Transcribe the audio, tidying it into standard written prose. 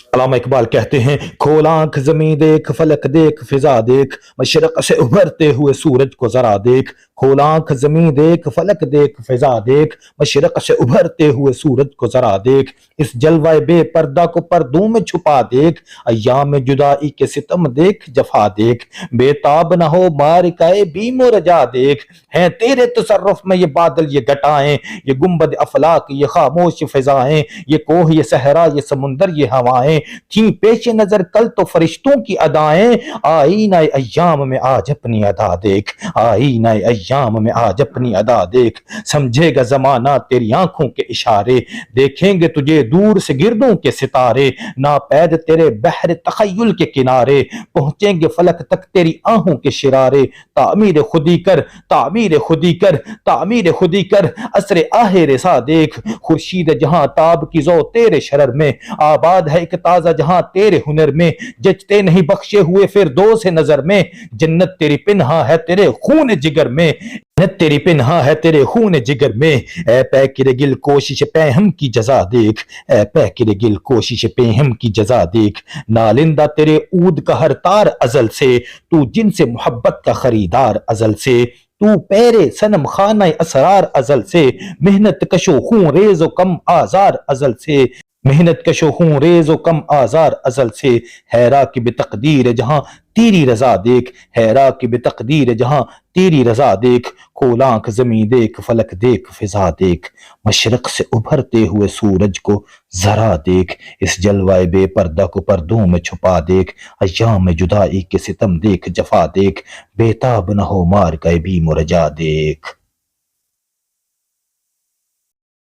علامہ اقبال کہتے ہیں، کھول آنکھ زمیں دیکھ، فلک دیکھ، فضا دیکھ، مشرق سے ابھرتے ہوئے سورج کو ذرا دیکھ۔ کھول آنکھ زمیں دیکھ، فلک دیکھ، فضا دیکھ، مشرق سے ابھرتے ہوئے سورج کو ذرا دیکھ۔ اس جلوہ بے پردہ کو پردوں میں چھپا دیکھ، ایام جدائی کے ستم دیکھ، جفا دیکھ۔ بے تاب نہ ہو مارکائے بیم و رجا دیکھ، ہیں تیرے تصرف میں یہ بادل یہ گھٹائیں، یہ گنبد افلاک یہ خاموش فضائیں، یہ کوہ یہ صحرا یہ سمندر یہ ہوائیں، تھیں پیش نظر کل تو فرشتوں کی ادائیں۔ آئینہ ایام میں آج اپنی ادا دیکھ، آئینہ ایام میں آج اپنی ادا دیکھ۔ سمجھے گا زمانہ تیری آنکھوں کے اشارے، دیکھیں گے تجھے دور سے گردوں کے ستارے، ناپید تیرے بحر تخیل کے کنارے، پہنچیں گے فلک تک تیری آہوں کے شرارے۔ تعمیر خودی کر، تعمیر خودی کر، تعمیر خودی کر، عصر آہ رسا دیکھ۔ خورشید جہاں تاب کی ذو تیرے شرر میں، آباد ہے ایک تازہ جہاں تیرے ہنر میں، جچتے نہیں بخشے ہوئے فردوس نظر میں، جنت تیری پنہاں ہے تیرے خون جگر میں، جنت تیری پنہاں ہے تیرے خون جگر میں۔ اے پیکر گل کوشش پیہم کی جزا دیکھ، اے پیکر گل کوشش پیہم کی جزا دیکھ۔ نالندہ تیرے عود کا ہر تار ازل سے، تو جن سے محبت کا خریدار ازل سے، تو پیرے صنم خانہ اسرار ازل سے، محنت کشو خون ریز و کم آزار ازل سے، محنت کشو خون ریز و کم آزار ازل سے۔ حیرا کی بے تقدیر جہاں تیری رضا دیکھ، حیرا کی بے تقدیر جہاں تیری رضا دیکھ۔ کھول آنکھ زمیں دیکھ، فلک دیکھ، فضا دیکھ، مشرق سے ابھرتے ہوئے سورج کو ذرا دیکھ۔ اس جلوہ بے پردہ کو پردوں میں چھپا دیکھ، ایام جدائی کے ستم دیکھ، جفا دیکھ، بے تاب نہ ہو مار کا بیم و رجا دیکھ۔